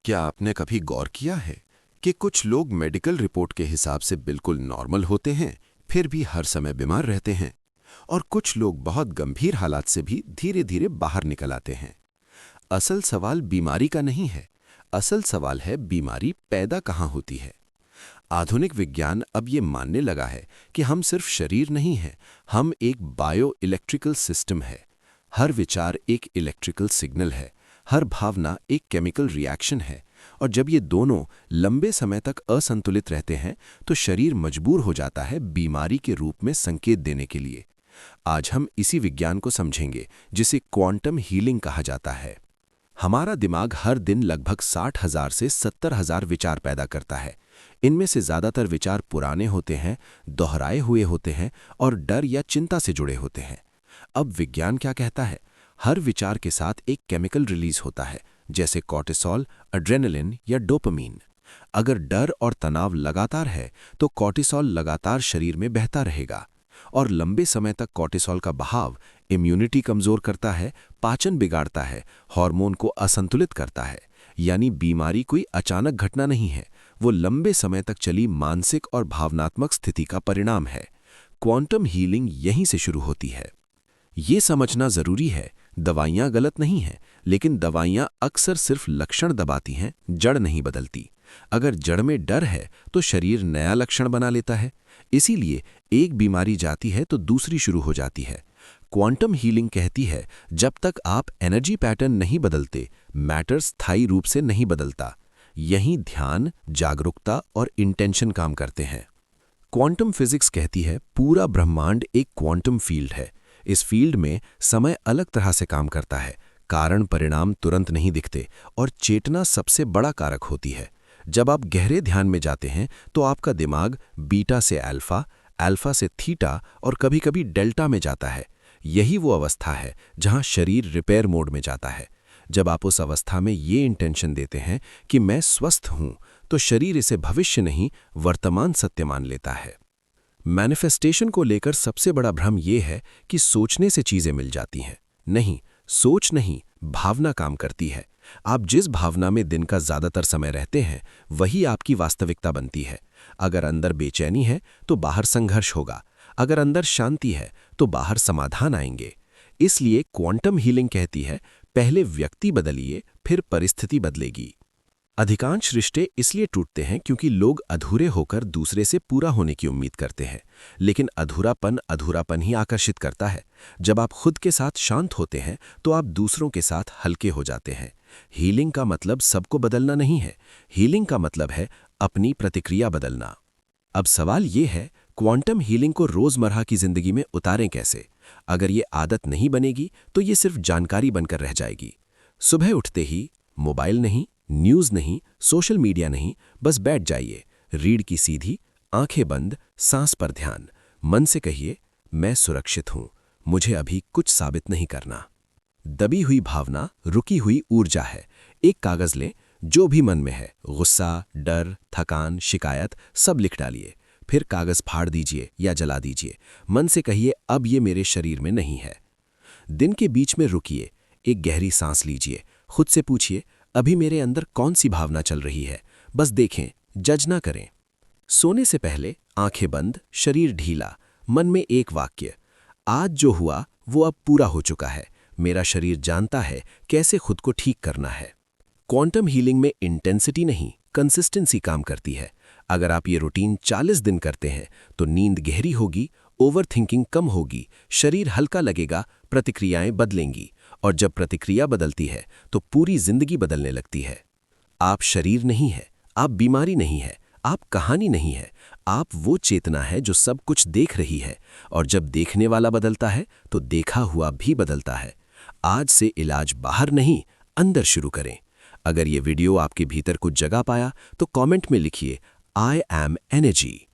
क्या आपने कभी गौर किया है कि कुछ लोग मेडिकल रिपोर्ट के हिसाब से बिल्कुल नॉर्मल होते हैं, फिर भी हर समय बीमार रहते हैं, और कुछ लोग बहुत गंभीर हालात से भी धीरे धीरे बाहर निकल आते हैं। असल सवाल बीमारी का नहीं है, असल सवाल है बीमारी पैदा कहाँ होती है। आधुनिक विज्ञान अब ये मानने लगा है कि हम सिर्फ शरीर नहीं हैं, हम एक बायो इलेक्ट्रिकल सिस्टम है। हर विचार एक इलेक्ट्रिकल सिग्नल है, हर भावना एक केमिकल रिएक्शन है, और जब ये दोनों लंबे समय तक असंतुलित रहते हैं तो शरीर मजबूर हो जाता है बीमारी के रूप में संकेत देने के लिए। आज हम इसी विज्ञान को समझेंगे जिसे क्वांटम हीलिंग कहा जाता है। हमारा दिमाग हर दिन लगभग 60,000 से 70,000 विचार पैदा करता है। इनमें से ज़्यादातर विचार पुराने होते हैं, दोहराए हुए होते हैं और डर या चिंता से जुड़े होते हैं। अब विज्ञान क्या कहता है? हर विचार के साथ एक केमिकल रिलीज होता है, जैसे कॉर्टिसोल, एड्रेनलिन या डोपामीन। अगर डर और तनाव लगातार है तो कॉर्टिसोल लगातार शरीर में बहता रहेगा, और लंबे समय तक कॉर्टिसोल का बहाव इम्यूनिटी कमजोर करता है, पाचन बिगाड़ता है, हार्मोन को असंतुलित करता है। यानी बीमारी कोई अचानक घटना नहीं है, वो लंबे समय तक चली मानसिक और भावनात्मक स्थिति का परिणाम है। क्वांटम हीलिंग यहीं से शुरू होती है। ये समझना जरूरी है, दवाइयां गलत नहीं हैं, लेकिन दवाइयां अक्सर सिर्फ लक्षण दबाती हैं, जड़ नहीं बदलती। अगर जड़ में डर है तो शरीर नया लक्षण बना लेता है। इसीलिए एक बीमारी जाती है तो दूसरी शुरू हो जाती है। क्वांटम हीलिंग कहती है, जब तक आप एनर्जी पैटर्न नहीं बदलते, मैटर स्थायी रूप से नहीं बदलता। यहीं ध्यान, जागरूकता और इंटेंशन काम करते हैं। क्वांटम फिजिक्स कहती है, पूरा ब्रह्मांड एक क्वांटम फील्ड है। इस फील्ड में समय अलग तरह से काम करता है, कारण परिणाम तुरंत नहीं दिखते, और चेतना सबसे बड़ा कारक होती है। जब आप गहरे ध्यान में जाते हैं तो आपका दिमाग बीटा से अल्फा, अल्फा से थीटा और कभी-कभी डेल्टा में जाता है। यही वो अवस्था है जहां शरीर रिपेयर मोड में जाता है। जब आप उस अवस्था में ये इंटेंशन देते हैं कि मैं स्वस्थ हूं, तो शरीर इसे भविष्य नहीं, वर्तमान सत्य मान लेता है। मैनिफेस्टेशन को लेकर सबसे बड़ा भ्रम यह है कि सोचने से चीजें मिल जाती हैं। नहीं, सोच नहीं, भावना काम करती है। आप जिस भावना में दिन का ज्यादातर समय रहते हैं, वही आपकी वास्तविकता बनती है। अगर अंदर बेचैनी है तो बाहर संघर्ष होगा, अगर अंदर शांति है तो बाहर समाधान आएंगे। इसलिए क्वांटम हीलिंग कहती है, पहले व्यक्ति बदलिए, फिर परिस्थिति बदलेगी। अधिकांश रिश्ते इसलिए टूटते हैं क्योंकि लोग अधूरे होकर दूसरे से पूरा होने की उम्मीद करते हैं, लेकिन अधूरापन अधूरापन ही आकर्षित करता है। जब आप खुद के साथ शांत होते हैं तो आप दूसरों के साथ हल्के हो जाते हैं। हीलिंग का मतलब सबको बदलना नहीं है, हीलिंग का मतलब है अपनी प्रतिक्रिया बदलना। अब सवाल ये है, क्वांटम हीलिंग को रोजमर्रा की जिंदगी में उतारें कैसे? अगर ये आदत नहीं बनेगी तो ये सिर्फ जानकारी बनकर रह जाएगी। सुबह उठते ही मोबाइल नहीं, न्यूज़ नहीं, सोशल मीडिया नहीं, बस बैठ जाइए। रीढ़ की सीधी, आंखें बंद, सांस पर ध्यान। मन से कहिए, मैं सुरक्षित हूं, मुझे अभी कुछ साबित नहीं करना। दबी हुई भावना रुकी हुई ऊर्जा है। एक कागज लें, जो भी मन में है, गुस्सा, डर, थकान, शिकायत, सब लिख डालिए। फिर कागज फाड़ दीजिए या जला दीजिए। मन से कहिए, अब ये मेरे शरीर में नहीं है। दिन के बीच में रुकिए, एक गहरी सांस लीजिए। खुद से पूछिए, अभी मेरे अंदर कौन सी भावना चल रही है? बस देखें, जज ना करें। सोने से पहले आंखें बंद, शरीर ढीला, मन में एक वाक्य, आज जो हुआ वो अब पूरा हो चुका है। मेरा शरीर जानता है कैसे खुद को ठीक करना है। क्वांटम हीलिंग में इंटेंसिटी नहीं, कंसिस्टेंसी काम करती है। अगर आप ये रूटीन 40 दिन करते हैं तो नींद गहरी होगी, ओवरथिंकिंग कम होगी, शरीर हल्का लगेगा, प्रतिक्रियाएं बदलेंगी, और जब प्रतिक्रिया बदलती है तो पूरी जिंदगी बदलने लगती है। आप शरीर नहीं है, आप बीमारी नहीं है, आप कहानी नहीं है, आप वो चेतना है जो सब कुछ देख रही है, और जब देखने वाला बदलता है तो देखा हुआ भी बदलता है। आज से इलाज बाहर नहीं, अंदर शुरू करें। अगर ये वीडियो आपके भीतर कुछ जगा पाया तो कमेंट में लिखिए, आई एम एनर्जी।